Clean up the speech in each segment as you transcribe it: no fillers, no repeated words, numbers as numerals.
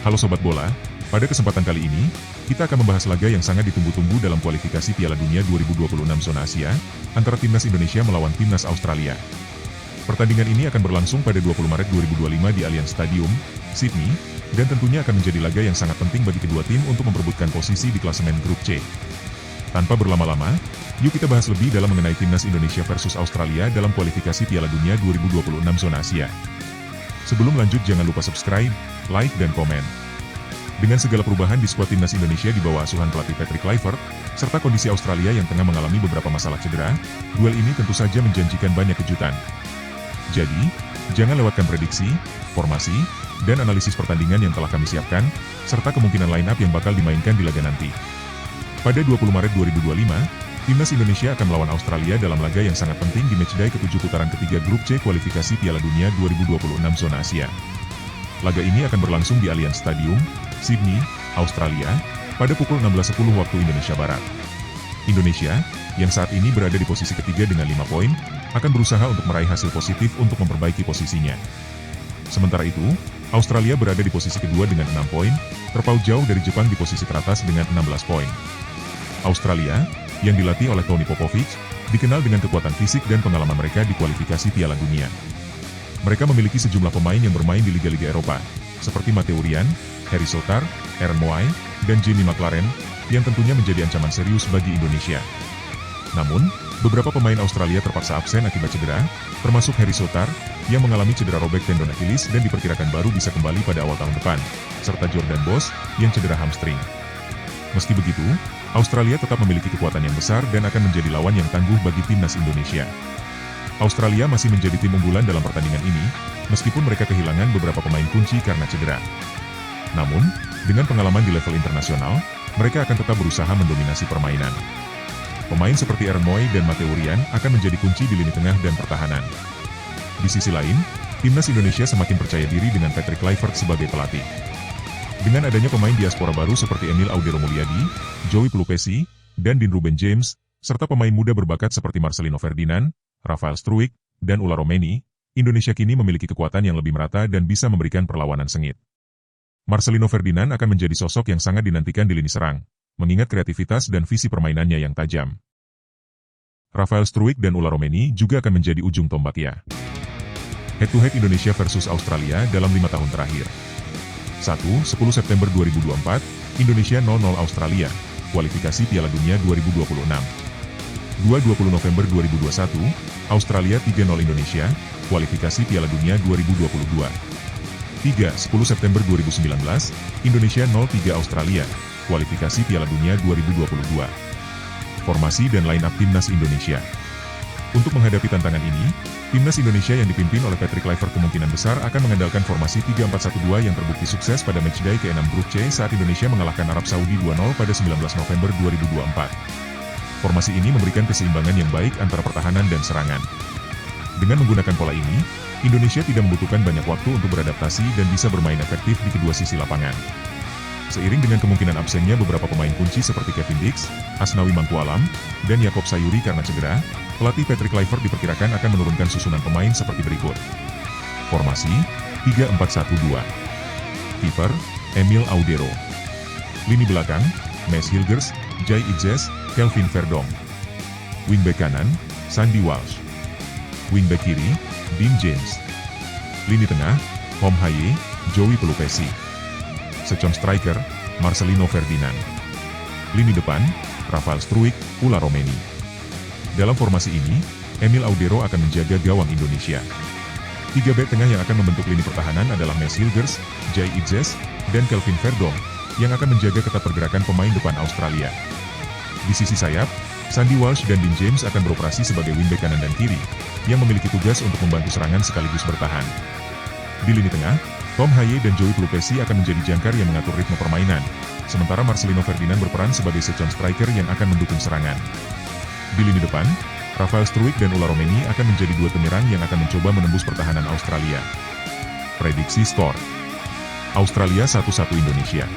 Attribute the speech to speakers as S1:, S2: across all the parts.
S1: Halo Sobat Bola, pada kesempatan kali ini, kita akan membahas laga yang sangat ditunggu-tunggu dalam kualifikasi Piala Dunia 2026 zona Asia, antara Timnas Indonesia melawan Timnas Australia. Pertandingan ini akan berlangsung pada 20 Maret 2025 di Allianz Stadium, Sydney, dan tentunya akan menjadi laga yang sangat penting bagi kedua tim untuk memperebutkan posisi di klasemen grup C. Tanpa berlama-lama, yuk kita bahas lebih dalam mengenai Timnas Indonesia versus Australia dalam kualifikasi Piala Dunia 2026 zona Asia. Sebelum lanjut jangan lupa subscribe, like dan komen. Dengan segala perubahan di skuad Timnas Indonesia di bawah asuhan pelatih Patrick Kluivert, serta kondisi Australia yang tengah mengalami beberapa masalah cedera, duel ini tentu saja menjanjikan banyak kejutan. Jadi, jangan lewatkan prediksi, formasi, dan analisis pertandingan yang telah kami siapkan, serta kemungkinan line up yang bakal dimainkan di laga nanti. Pada 20 Maret 2025, Timnas Indonesia akan melawan Australia dalam laga yang sangat penting di matchday ke-7 putaran ketiga grup C kualifikasi Piala Dunia 2026 zona Asia. Laga ini akan berlangsung di Allianz Stadium, Sydney, Australia, pada pukul 16.10 waktu Indonesia Barat. Indonesia, yang saat ini berada di posisi ketiga dengan 5 poin, akan berusaha untuk meraih hasil positif untuk memperbaiki posisinya. Sementara itu, Australia berada di posisi kedua dengan 6 poin, terpaut jauh dari Jepang di posisi teratas dengan 16 poin. Australia, yang dilatih oleh Tony Popovic, dikenal dengan kekuatan fisik dan pengalaman mereka di kualifikasi Piala Dunia. Mereka memiliki sejumlah pemain yang bermain di liga-liga Eropa, seperti Matteo Ryan, Harry Souttar, Aaron Moy, dan Jamie McLaren, yang tentunya menjadi ancaman serius bagi Indonesia. Namun, beberapa pemain Australia terpaksa absen akibat cedera, termasuk Harry Souttar, yang mengalami cedera robek tendon Achilles dan diperkirakan baru bisa kembali pada awal tahun depan, serta Jordan Boss, yang cedera hamstring. Meski begitu, Australia tetap memiliki kekuatan yang besar dan akan menjadi lawan yang tangguh bagi Timnas Indonesia. Australia masih menjadi tim unggulan dalam pertandingan ini, meskipun mereka kehilangan beberapa pemain kunci karena cedera. Namun, dengan pengalaman di level internasional, mereka akan tetap berusaha mendominasi permainan. Pemain seperti Aaron Moy dan Matteo Ryan akan menjadi kunci di lini tengah dan pertahanan. Di sisi lain, Timnas Indonesia semakin percaya diri dengan Patrick Kluivert sebagai pelatih. Dengan adanya pemain diaspora baru seperti Emil Audero Mulyadi, Joey Pelupesi, dan Dean Ruben James, serta pemain muda berbakat seperti Marcelino Ferdinand, Rafael Struijk, dan Ulla Romeni, Indonesia kini memiliki kekuatan yang lebih merata dan bisa memberikan perlawanan sengit. Marcelino Ferdinand akan menjadi sosok yang sangat dinantikan di lini serang, mengingat kreativitas dan visi permainannya yang tajam. Rafael Struijk dan Ulla Romeni juga akan menjadi ujung tombaknya. Head-to-head Indonesia versus Australia dalam 5 tahun terakhir. 1. 10 September 2024, Indonesia 0-0 Australia, kualifikasi Piala Dunia 2026. 2. 20 November 2021, Australia 3-0 Indonesia, kualifikasi Piala Dunia 2022. 3. 10 September 2019, Indonesia 0-3 Australia, kualifikasi Piala Dunia 2022. Formasi dan line-up Timnas Indonesia. Untuk menghadapi tantangan ini, Timnas Indonesia yang dipimpin oleh Patrick Kluivert kemungkinan besar akan mengandalkan formasi 3-4-1-2 yang terbukti sukses pada matchday ke-6 grup C saat Indonesia mengalahkan Arab Saudi 2-0 pada 19 November 2024. Formasi ini memberikan keseimbangan yang baik antara pertahanan dan serangan. Dengan menggunakan pola ini, Indonesia tidak membutuhkan banyak waktu untuk beradaptasi dan bisa bermain efektif di kedua sisi lapangan. Seiring dengan kemungkinan absennya beberapa pemain kunci seperti Kevin Dix, Asnawi Mangkualam, dan Yaakob Sayuri karena cedera, pelatih Patrick Kluivert diperkirakan akan menurunkan susunan pemain seperti berikut. Formasi 3-4-1-2. Kiper Emil Audero. Lini belakang Maes Hilgers, Jai Idzes, Kelvin Verdonk. Wingback kanan Sandy Walsh. Wingback kiri Dean James. Lini tengah Hom Haye, Joey Pelupesi. Second striker Marcelino Ferdinand. Lini depan Rafael Struijk, Ulla Romeni. Dalam formasi ini, Emil Audero akan menjaga gawang Indonesia. 3 bek tengah yang akan membentuk lini pertahanan adalah Maes Hilgers, Jai Idzes, dan Kelvin Verdonk, yang akan menjaga ketat pergerakan pemain depan Australia. Di sisi sayap, Sandy Walsh dan Dean James akan beroperasi sebagai wingback kanan dan kiri, yang memiliki tugas untuk membantu serangan sekaligus bertahan. Di lini tengah, Hom Haye dan Joey Pelupesi akan menjadi jangkar yang mengatur ritme permainan, sementara Marcelino Ferdinand berperan sebagai second striker yang akan mendukung serangan. Di lini depan, Rafael Struijk dan Ulla Romeni akan menjadi dua penyerang yang akan mencoba menembus pertahanan Australia. Prediksi skor Australia 1-1 Indonesia.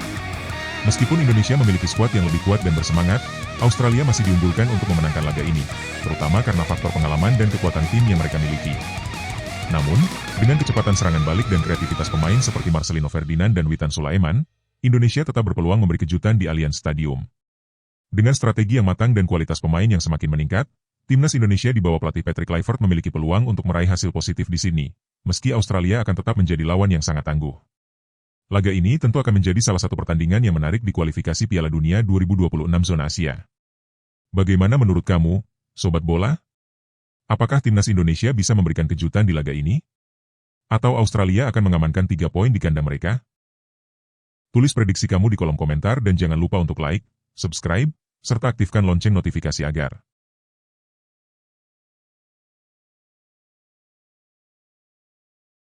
S1: Meskipun Indonesia memiliki skuad yang lebih kuat dan bersemangat, Australia masih diunggulkan untuk memenangkan laga ini, terutama karena faktor pengalaman dan kekuatan tim yang mereka miliki. Namun, dengan kecepatan serangan balik dan kreativitas pemain seperti Marcelino Ferdinand dan Witan Sulaiman, Indonesia tetap berpeluang memberi kejutan di Allianz Stadium. Dengan strategi yang matang dan kualitas pemain yang semakin meningkat, timnas Indonesia di bawah pelatih Patrick Kluivert memiliki peluang untuk meraih hasil positif di sini, meski Australia akan tetap menjadi lawan yang sangat tangguh. Laga ini tentu akan menjadi salah satu pertandingan yang menarik di kualifikasi Piala Dunia 2026 zona Asia. Bagaimana menurut kamu, Sobat Bola? Apakah timnas Indonesia bisa memberikan kejutan di laga ini? Atau Australia akan mengamankan 3 poin di kandang mereka? Tulis prediksi kamu di kolom komentar dan jangan lupa untuk like, subscribe, serta aktifkan lonceng notifikasi agar